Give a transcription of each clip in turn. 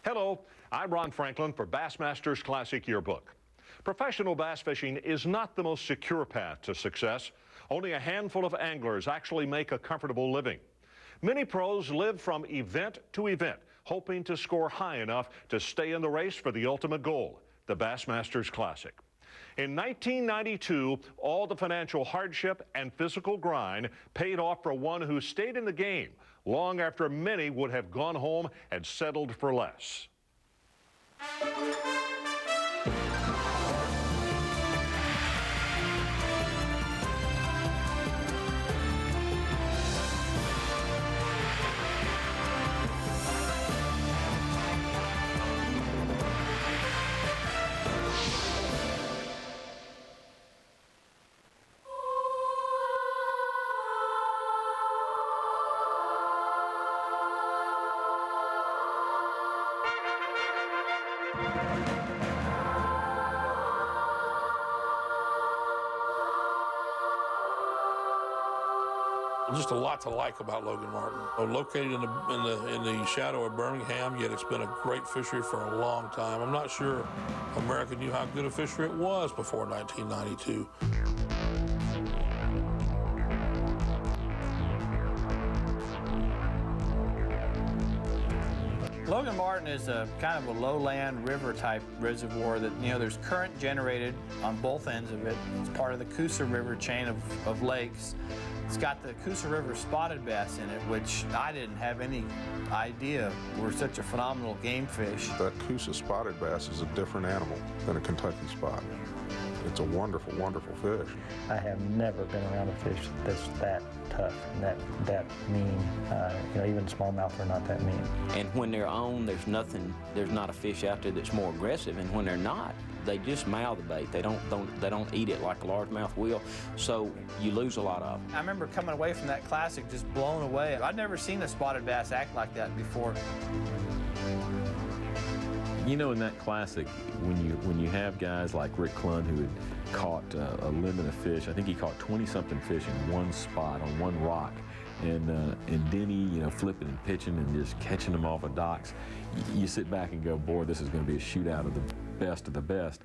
Hello, I'm Ron Franklin for Bassmaster's Classic Yearbook. Professional bass fishing is not the most secure path to success. Only a handful of anglers actually make a comfortable living. Many pros live from event to event, hoping to score high enough to stay in the race for the ultimate goal, the Bassmaster's Classic. In 1992, all the financial hardship and physical grind paid off for one who stayed in the game long after many would have gone home and settled for less. Just a lot to like about Logan Martin. Located in the shadow of Birmingham, yet it's been a great fishery for a long time. I'm not sure America knew how good a fishery it was before 1992. Logan Martin is a kind of a lowland river type reservoir that, there's current generated on both ends of it. It's part of the Coosa River chain of lakes. It's got the Coosa River spotted bass in it, which I didn't have any idea were such a phenomenal game fish. That Coosa spotted bass is a different animal than a Kentucky spot. It's a wonderful, wonderful fish. I have never been around a fish that's that tough and that mean. Even smallmouth are not that mean. And when they're on, there's not a fish out there that's more aggressive. And when they're not, they just mouth the bait. They don't eat it like a largemouth will. So you lose a lot of them. I remember coming away from that classic just blown away. I'd never seen a spotted bass act like that before. In that classic, when you have guys like Rick Clunn who had caught a limit of fish, I think he caught 20-something fish in one spot on one rock, and Denny, flipping and pitching and just catching them off of docks, you sit back and go, boy, this is going to be a shootout of the best of the best.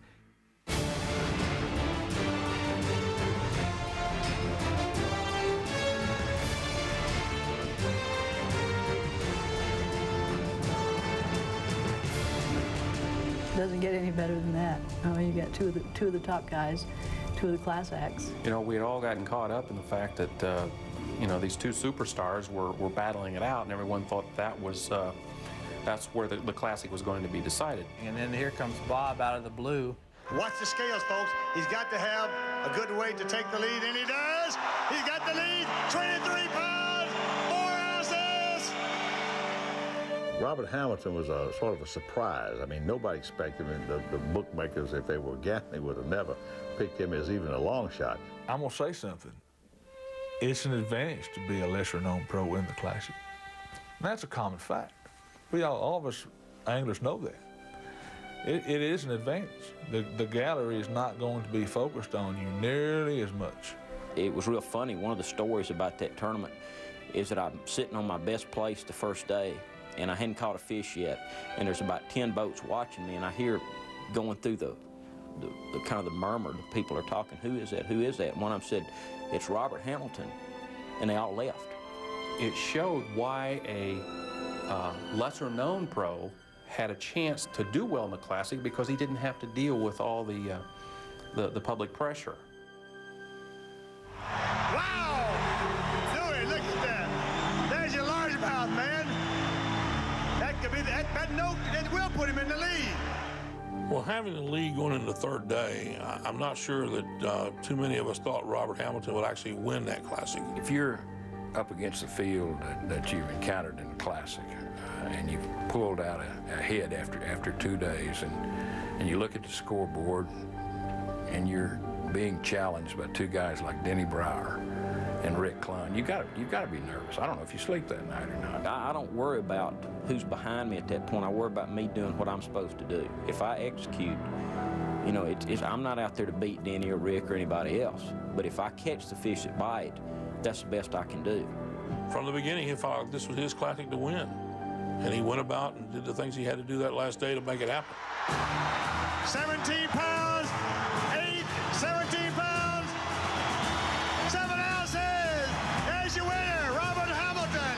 Doesn't get any better than that. You got two of the top guys, two of the class acts. We had all gotten caught up in the fact that these two superstars were battling it out, and everyone thought that's where the classic was going to be decided. And then here comes Bob out of the blue. Watch the scales, folks. He's got to have a good weight to take the lead, and he does. He's got the lead, 23 pounds, 4 ounces. Robert Hamilton was a sort of a surprise. I mean, nobody expected him. The bookmakers, if they were gambling, would have never picked him as even a long shot. I'm gonna say something. It's an advantage to be a lesser-known pro in the Classic. And that's a common fact. All of us anglers know that. It is an advantage. The gallery is not going to be focused on you nearly as much. It was real funny. One of the stories about that tournament is that I'm sitting on my best place the first day, and I hadn't caught a fish yet, and there's about 10 boats watching me, and I hear going through the kind of the murmur, the people are talking, who is that, who is that? And one of them said, it's Robert Hamilton, and they all left. It showed why a lesser-known pro had a chance to do well in the Classic, because he didn't have to deal with all the public pressure. Wow! Louis, look at that. There's your largemouth, man. That could be that note that will put him in the lead. Well, having the lead going into the third day, I'm not sure that too many of us thought Robert Hamilton would actually win that Classic. If you're up against the field that you've encountered in the Classic, and you've pulled out a head after 2 days, and you look at the scoreboard, and you're being challenged by two guys like Denny Brauer and Rick Clunn, you got to be nervous. I don't know if you sleep that night or not. I don't worry about who's behind me at that point. I worry about me doing what I'm supposed to do. If I execute, I'm not out there to beat Denny or Rick or anybody else. But if I catch the fish that bite, that's the best I can do. From the beginning, he thought this was his Classic to win. And he went about and did the things he had to do that last day to make it happen. 17 pounds, 17 pounds, 7 ounces. There's your winner, Robert Hamilton.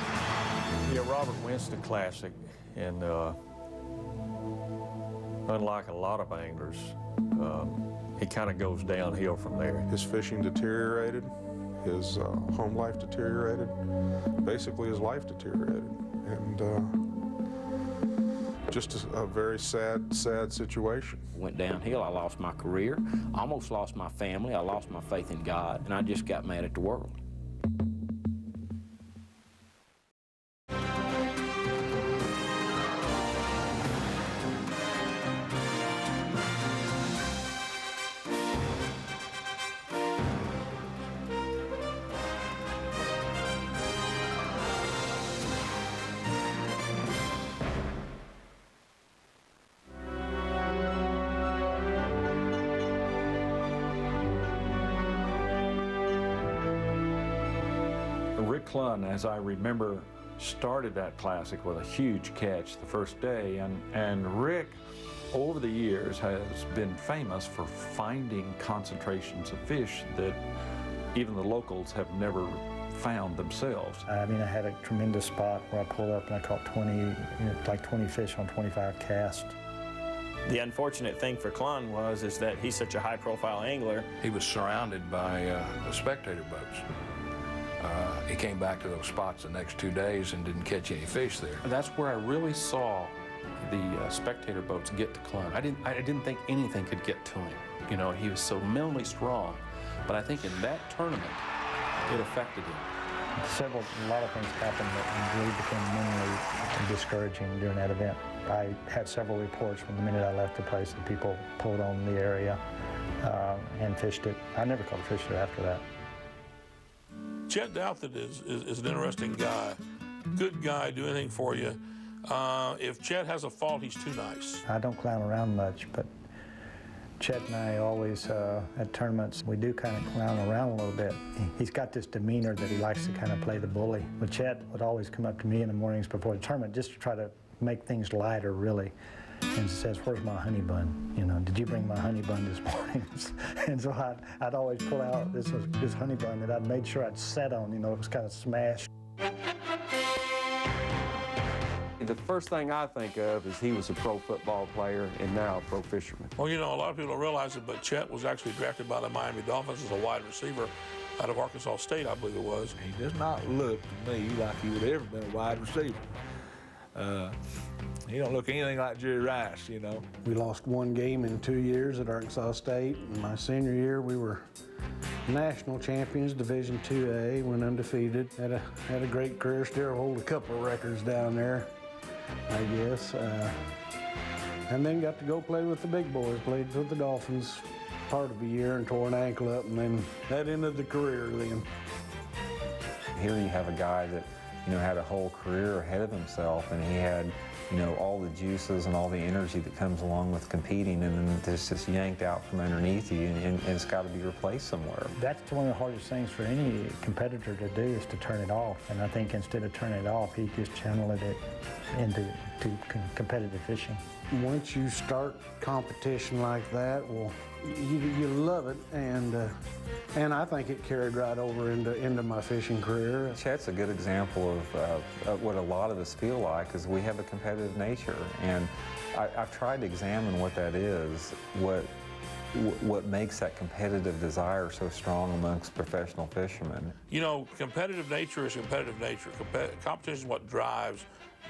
Yeah, Robert wins the Classic, and unlike a lot of anglers, he kind of goes downhill from there. His fishing deteriorated, his home life deteriorated, basically his life deteriorated, and just a very sad situation. Went downhill. I lost my career, almost lost my family, I lost my faith in God, and I just got mad at the world. As I remember, started that Classic with a huge catch the first day, and Rick, over the years, has been famous for finding concentrations of fish that even the locals have never found themselves. I mean, I had a tremendous spot where I pulled up and I caught 20 fish on 25 casts. The unfortunate thing for Clun is that he's such a high-profile angler. He was surrounded by spectator boats. He came back to those spots the next 2 days and didn't catch any fish there. That's where I really saw the spectator boats get to Clun. I didn't think anything could get to him. You know, he was so mentally strong. But I think in that tournament, it affected him. A lot of things happened that really became mentally discouraging during that event. I had several reports from the minute I left the place that people pulled on the area and fished it. I never caught a fish there after that. Chet Douthit is an interesting guy. Good guy, do anything for you. If Chet has a fault, he's too nice. I don't clown around much, but Chet and I always, at tournaments, we do kind of clown around a little bit. He's got this demeanor that he likes to kind of play the bully. But Chet would always come up to me in the mornings before the tournament just to try to make things lighter, really. And says, "Where's my honey bun? You know, did you bring my honey bun this morning?" And so I'd always pull out this honey bun that I'd made sure I'd set on. You know, it was kind of smashed. The first thing I think of is he was a pro football player and now a pro fisherman. Well, you know, a lot of people don't realize it, but Chet was actually drafted by the Miami Dolphins as a wide receiver out of Arkansas State, I believe it was. He does not look to me like he would have ever been a wide receiver. He don't look anything like Jerry Rice, you know. We lost one game in 2 years at Arkansas State. In my senior year, we were national champions, Division IIA, went undefeated. Had a great career, still hold a couple of records down there, I guess. And then got to go play with the big boys, played with the Dolphins part of a year and tore an ankle up, and then that ended the career then. Here you have a guy that, you know, had a whole career ahead of himself, and he had, you know, all the juices and all the energy that comes along with competing, and then it's just yanked out from underneath you, and it's got to be replaced somewhere. That's one of the hardest things for any competitor to do, is to turn it off. And I think instead of turning it off, he just channeled it into competitive fishing. Once you start competition like that, well, you love it, and I think it carried right over into my fishing career. Chet's a good example of what a lot of us feel like, is we have a competitive nature, and I've tried to examine what that is, what makes that competitive desire so strong amongst professional fishermen. You know, competitive nature is competitive nature. Competition is what drives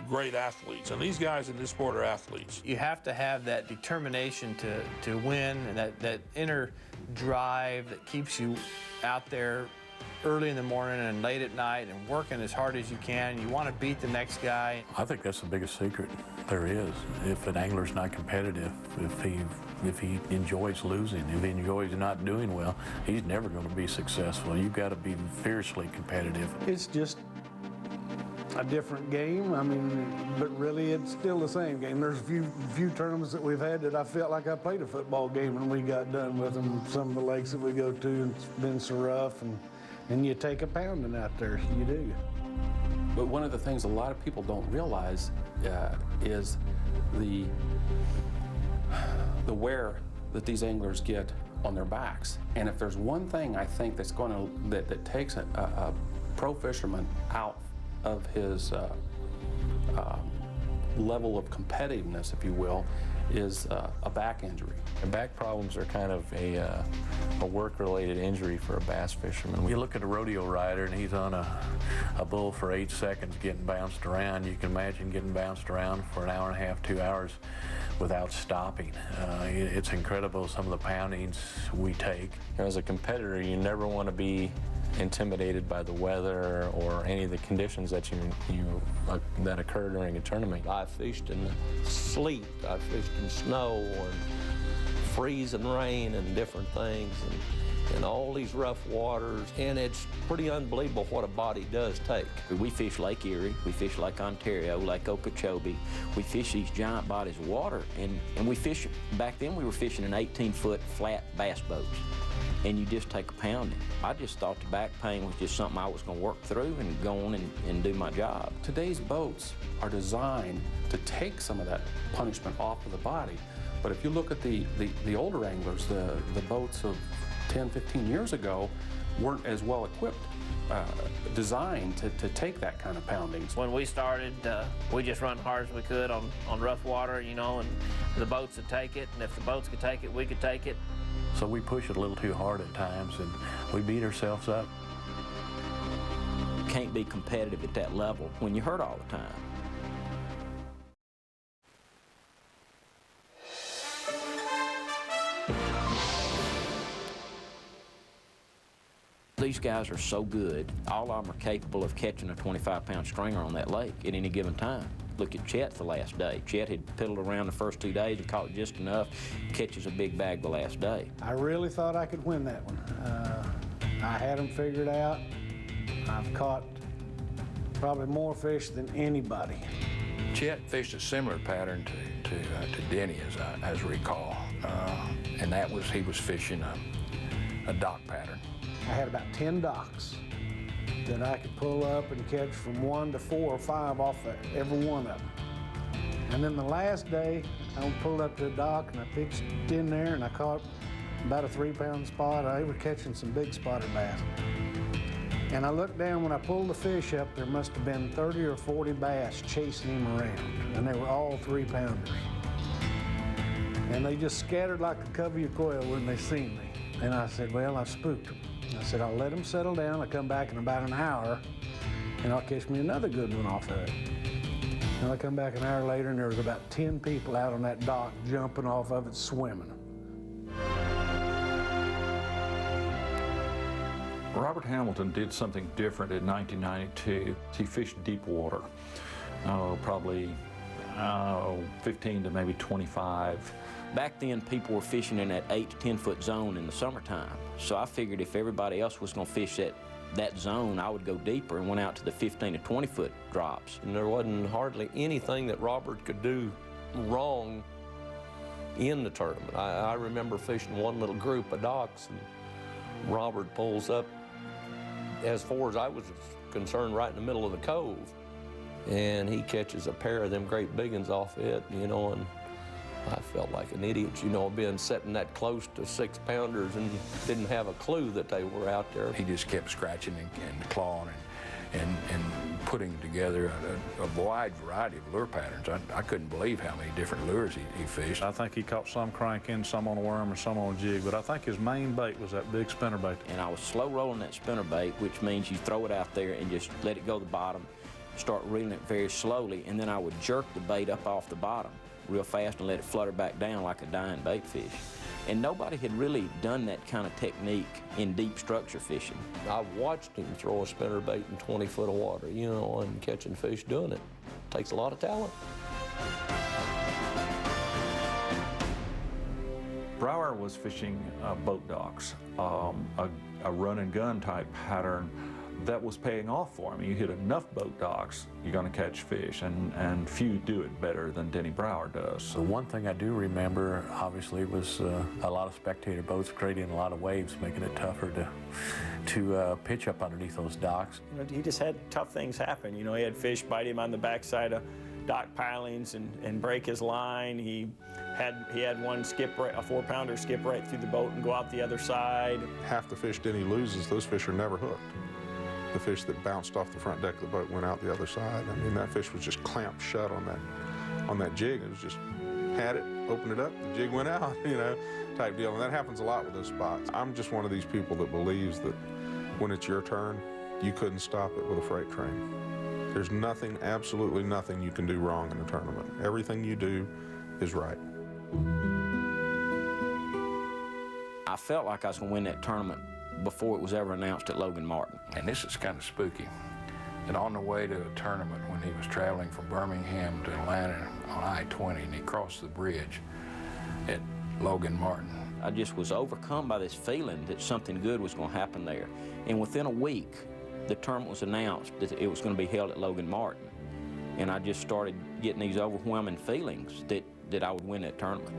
great athletes, and these guys in this sport are athletes. You have to have that determination to win, and that inner drive that keeps you out there early in the morning and late at night and working as hard as you can. You want to beat the next guy. I think that's the biggest secret there is. If an angler's not competitive, if he enjoys losing, if he enjoys not doing well, he's never going to be successful. You've got to be fiercely competitive. It's just a different game. I mean, but really it's still the same game. There's a few tournaments that we've had that I felt like I played a football game when we got done with them. Some of the lakes that we go to, it's been so rough, and you take a pounding out there, you do. But one of the things a lot of people don't realize is the wear that these anglers get on their backs. And if there's one thing I think that's that takes a pro fisherman out of his level of competitiveness, if you will, is a back injury. And back problems are kind of a work-related injury for a bass fisherman. You look at a rodeo rider and he's on a bull for 8 seconds getting bounced around. You can imagine getting bounced around for an hour and a half, 2 hours without stopping. It's incredible some of the poundings we take. As a competitor, you never want to be intimidated by the weather or any of the conditions that that occur during a tournament. I fished in sleet, I fished in snow and freezing rain and different things, and all these rough waters, and it's pretty unbelievable what a body does take. We fish Lake Erie, we fish Lake Ontario, Lake Okeechobee. We fish these giant bodies of water, and we fish, back then we were fishing in 18-foot flat bass boats, and you just take a pounding. I just thought the back pain was just something I was going to work through and go on and do my job. Today's boats are designed to take some of that punishment off of the body. But if you look at the older anglers, the boats of 10, 15 years ago weren't as well equipped, designed to take that kind of poundings. When we started, we just run hard as we could on rough water, you know, and the boats would take it, and if the boats could take it, we could take it. So we push it a little too hard at times, and we beat ourselves up. You can't be competitive at that level when you're hurt all the time. These guys are so good. All of them are capable of catching a 25-pound stringer on that lake at any given time. Look at Chet the last day. Chet had piddled around the first 2 days and caught just enough, catches a big bag the last day. I really thought I could win that one. I had them figured out. I've caught probably more fish than anybody. Chet fished a similar pattern to Denny, as I recall, and that was he was fishing a dock pattern. I had about 10 docks that I could pull up and catch from 1 to 4 or 5 off of every one of them. And then the last day, I pulled up to a dock and I pitched in there and I caught about a 3-pound spot. I was catching some big spotted bass. And I looked down, when I pulled the fish up, there must have been 30 or 40 bass chasing him around, and they were all 3-pounders. And they just scattered like the cover of your coil when they seen me. And I said, well, I spooked them. I said, I'll let them settle down. I'll come back in about an hour, and I'll catch me another good one off of it. And I come back an hour later, and there was about 10 people out on that dock jumping off of it, swimming. Robert Hamilton did something different in 1992. He fished deep water, probably 15 to maybe 25. Back then, people were fishing in that 8 to 10-foot zone in the summertime. So I figured if everybody else was going to fish that zone, I would go deeper and went out to the 15 to 20-foot drops. And there wasn't hardly anything that Robert could do wrong in the tournament. I remember fishing one little group of docks, and Robert pulls up, as far as I was concerned, right in the middle of the cove. And he catches a pair of them great big ones off it, you know, and I felt like an idiot, you know, being sitting that close to 6-pounders and didn't have a clue that they were out there. He just kept scratching and clawing and putting together a wide variety of lure patterns. I couldn't believe how many different lures he fished. I think he caught some cranking, some on a worm, and some on a jig, but I think his main bait was that big spinnerbait. And I was slow rolling that spinnerbait, which means you throw it out there and just let it go to the bottom, start reeling it very slowly, and then I would jerk the bait up off the bottom real fast and let it flutter back down like a dying bait fish. And nobody had really done that kind of technique in deep structure fishing. I watched him throw a spinnerbait in 20 foot of water, you know, and catching fish doing it. Takes a lot of talent. Brauer was fishing boat docks, a run and gun type pattern that was paying off for him. You hit enough boat docks, you're going to catch fish, and few do it better than Denny Brauer does. So one thing I do remember, obviously, was a lot of spectator boats creating a lot of waves, making it tougher to pitch up underneath those docks. You know, he just had tough things happen. You know, he had fish bite him on the backside of dock pilings and break his line. He had one skip, a 4-pounder skip right through the boat and go out the other side. Half the fish Denny loses, those fish are never hooked. The fish that bounced off the front deck of the boat went out the other side. I mean, that fish was just clamped shut on that jig. It was just, had it, opened it up, the jig went out, you know, type deal. And that happens a lot with those spots. I'm just one of these people that believes that when it's your turn, you couldn't stop it with a freight train. There's nothing, absolutely nothing you can do wrong in a tournament. Everything you do is right. I felt like I was going to win that tournament before it was ever announced at Logan Martin. And this is kind of spooky. And on the way to a tournament, when he was traveling from Birmingham to Atlanta on I-20, and he crossed the bridge at Logan Martin, I just was overcome by this feeling that something good was going to happen there. And within a week, the tournament was announced that it was going to be held at Logan Martin. And I just started getting these overwhelming feelings that I would win that tournament.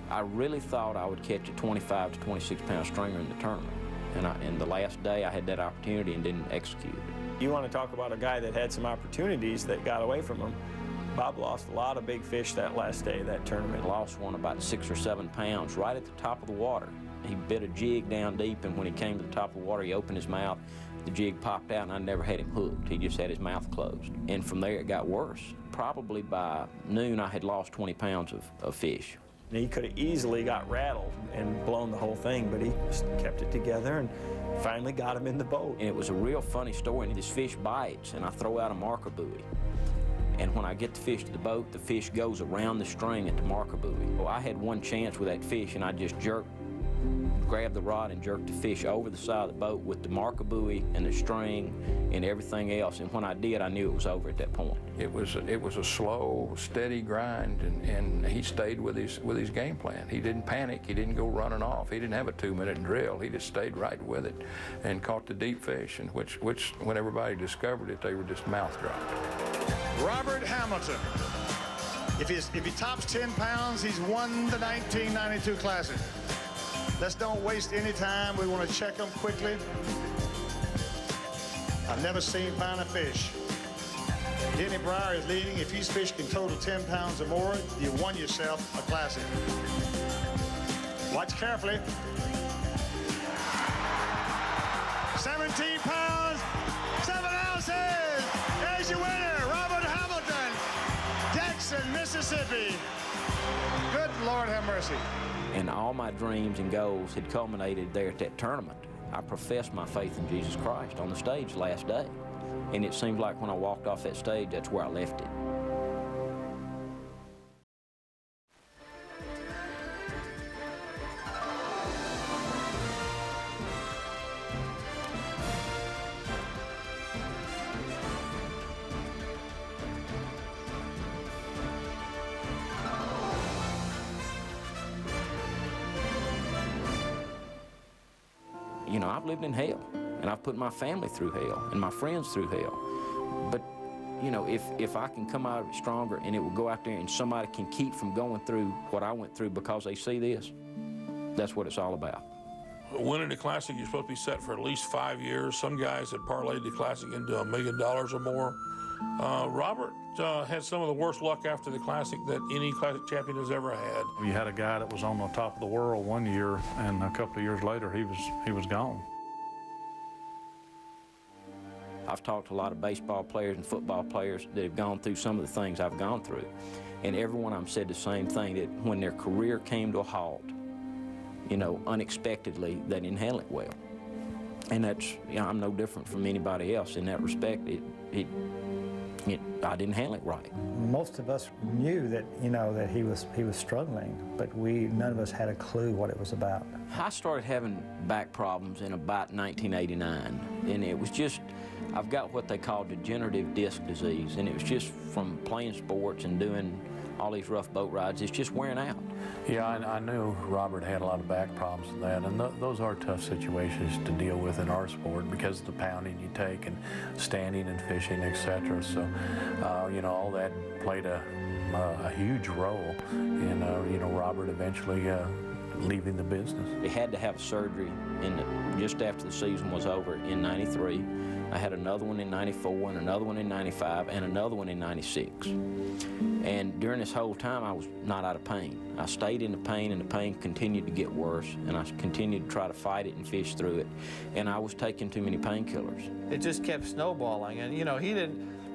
I really thought I would catch a 25 to 26 pound stringer in the tournament. And the last day I had that opportunity and didn't execute it. You want to talk about a guy that had some opportunities that got away from him. Bob lost a lot of big fish that last day of that tournament. Lost one about 6 or 7 pounds right at the top of the water. He bit a jig down deep, and when he came to the top of the water, he opened his mouth. The jig popped out, and I never had him hooked. He just had his mouth closed. And from there, it got worse. Probably by noon, I had lost 20 pounds of fish. He could have easily got rattled and blown the whole thing, but he just kept it together and finally got him in the boat. And it was a real funny story. And this fish bites, and I throw out a marker buoy. And when I get the fish to the boat, the fish goes around the string at the marker buoy. Well, I had one chance with that fish, and I just grabbed the rod and jerked the fish over the side of the boat with the marker buoy and the string and everything else. And when I did, I knew it was over at that point. it was a slow, steady grind, and he stayed with his game plan. He didn't panic. He didn't go running off. He didn't have a 2-minute drill. He just stayed right with it and caught the deep fish, and which when everybody discovered it, they were just mouth dropped. Robert Hamilton. If he tops 10 pounds, he's won the 1992 Classic. Let's don't waste any time. We want to check them quickly. I've never seen finer fish. Denny Brauer is leading. If these fish can total 10 pounds or more, you won yourself a Classic. Watch carefully. 17 pounds, 7 ounces. There's your winner, Robert Hamilton, Jackson, Mississippi. Good Lord have mercy. And all my dreams and goals had culminated there at that tournament. I professed my faith in Jesus Christ on the stage last day. And it seemed like when I walked off that stage, that's where I left it. You know, I've lived in hell, and I've put my family through hell, and my friends through hell. But, you know, if I can come out of it stronger, and it will go out there and somebody can keep from going through what I went through because they see this, that's what it's all about. Winning the Classic, you're supposed to be set for at least 5 years. Some guys have parlayed the Classic into $1 million or more. Robert had some of the worst luck after the Classic that any Classic champion has ever had. You had a guy that was on the top of the world one year, and a couple of years later, he was gone. I've talked to a lot of baseball players and football players that have gone through some of the things I've gone through. And every one of them said the same thing, that when their career came to a halt, you know, unexpectedly, they didn't handle it well. And that's, you know, I'm no different from anybody else in that respect. I didn't handle it right. Most of us knew that, you know, that he was struggling, but none of us had a clue what it was about. I started having back problems in about 1989, and it was just, I've got what they call degenerative disc disease, and it was just from playing sports and doing all these rough boat rides. It's just wearing out. Yeah, I knew Robert had a lot of back problems with that, and those are tough situations to deal with in our sport because of the pounding you take and standing and fishing, etc. So, you know, all that played a huge role in, you know, Robert eventually leaving the business. He had to have surgery just after the season was over in '93. I had another one in '94 and another one in '95 and another one in '96. And during this whole time, I was not out of pain. I stayed in the pain, and the pain continued to get worse, and I continued to try to fight it and fish through it. And I was taking too many painkillers. It just kept snowballing, and you know,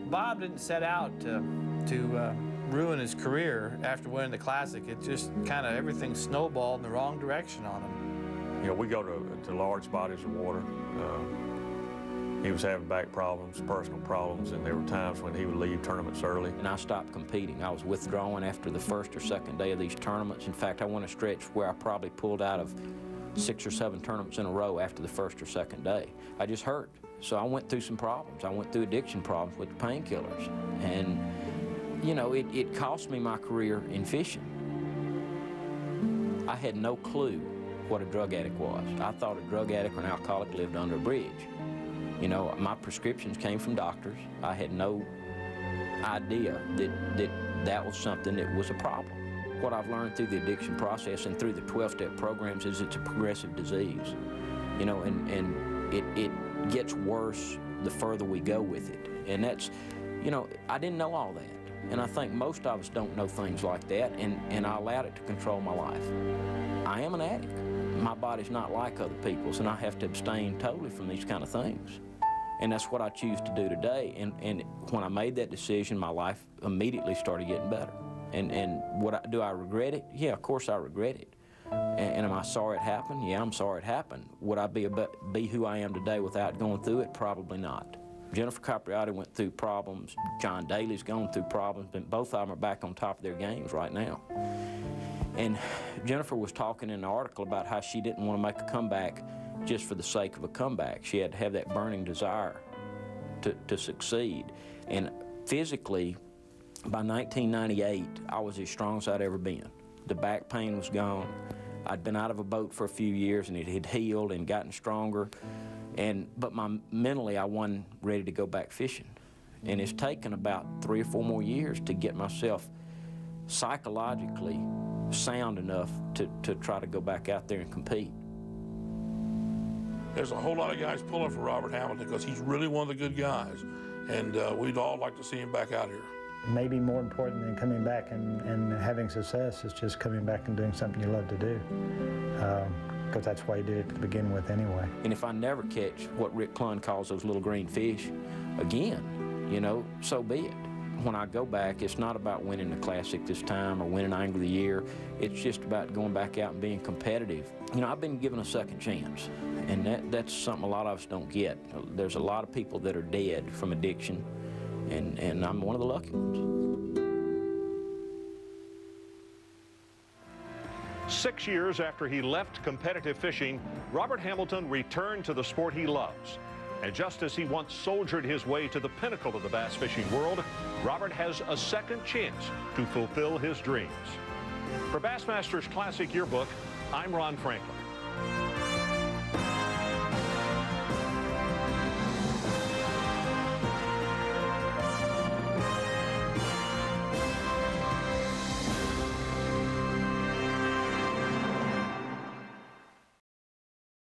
Bob didn't set out to ruin his career after winning the Classic. It just kind of, everything snowballed in the wrong direction on him. You know, we go to large bodies of water. He was having back problems, personal problems, and there were times when he would leave tournaments early. And I stopped competing. I was withdrawing after the first or second day of these tournaments. In fact, I went a stretch where I probably pulled out of 6 or 7 tournaments in a row after the first or second day. I just hurt. So I went through some problems. I went through addiction problems with the painkillers. And, you know, it cost me my career in fishing. I had no clue what a drug addict was. I thought a drug addict or an alcoholic lived under a bridge. You know, my prescriptions came from doctors. I had no idea that was something that was a problem. What I've learned through the addiction process and through the 12-step programs is it's a progressive disease. You know, and it gets worse the further we go with it. And that's, you know, I didn't know all that. And I think most of us don't know things like that, and I allowed it to control my life. I am an addict. My body's not like other people's, and I have to abstain totally from these kind of things. And that's what I choose to do today. And when I made that decision, my life immediately started getting better. And do I regret it? Yeah, of course I regret it. And am I sorry it happened? Yeah, I'm sorry it happened. Would I be who I am today without going through it? Probably not. Jennifer Capriati went through problems. John Daly's gone through problems, but both of them are back on top of their games right now. And Jennifer was talking in an article about how she didn't want to make a comeback just for the sake of a comeback. She had to have that burning desire to succeed. And physically, by 1998, I was as strong as I'd ever been. The back pain was gone. I'd been out of a boat for a few years, and it had healed and gotten stronger. But mentally, I wasn't ready to go back fishing. And it's taken about 3 or 4 more years to get myself psychologically sound enough to try to go back out there and compete. There's a whole lot of guys pulling for Robert Hamilton because he's really one of the good guys, and we'd all like to see him back out here. Maybe more important than coming back and having success is just coming back and doing something you love to do, because that's why you did it to begin with anyway. And if I never catch what Rick Clunn calls those little green fish again, you know, so be it. When I go back, it's not about winning the Classic this time or winning Angler of the Year. It's just about going back out and being competitive. You know, I've been given a second chance, and that's something a lot of us don't get. There's a lot of people that are dead from addiction, and I'm one of the lucky ones. 6 years after he left competitive fishing, Robert Hamilton returned to the sport he loves. And just as he once soldiered his way to the pinnacle of the bass fishing world, Robert has a second chance to fulfill his dreams. For Bassmaster's Classic Yearbook, I'm Ron Franklin.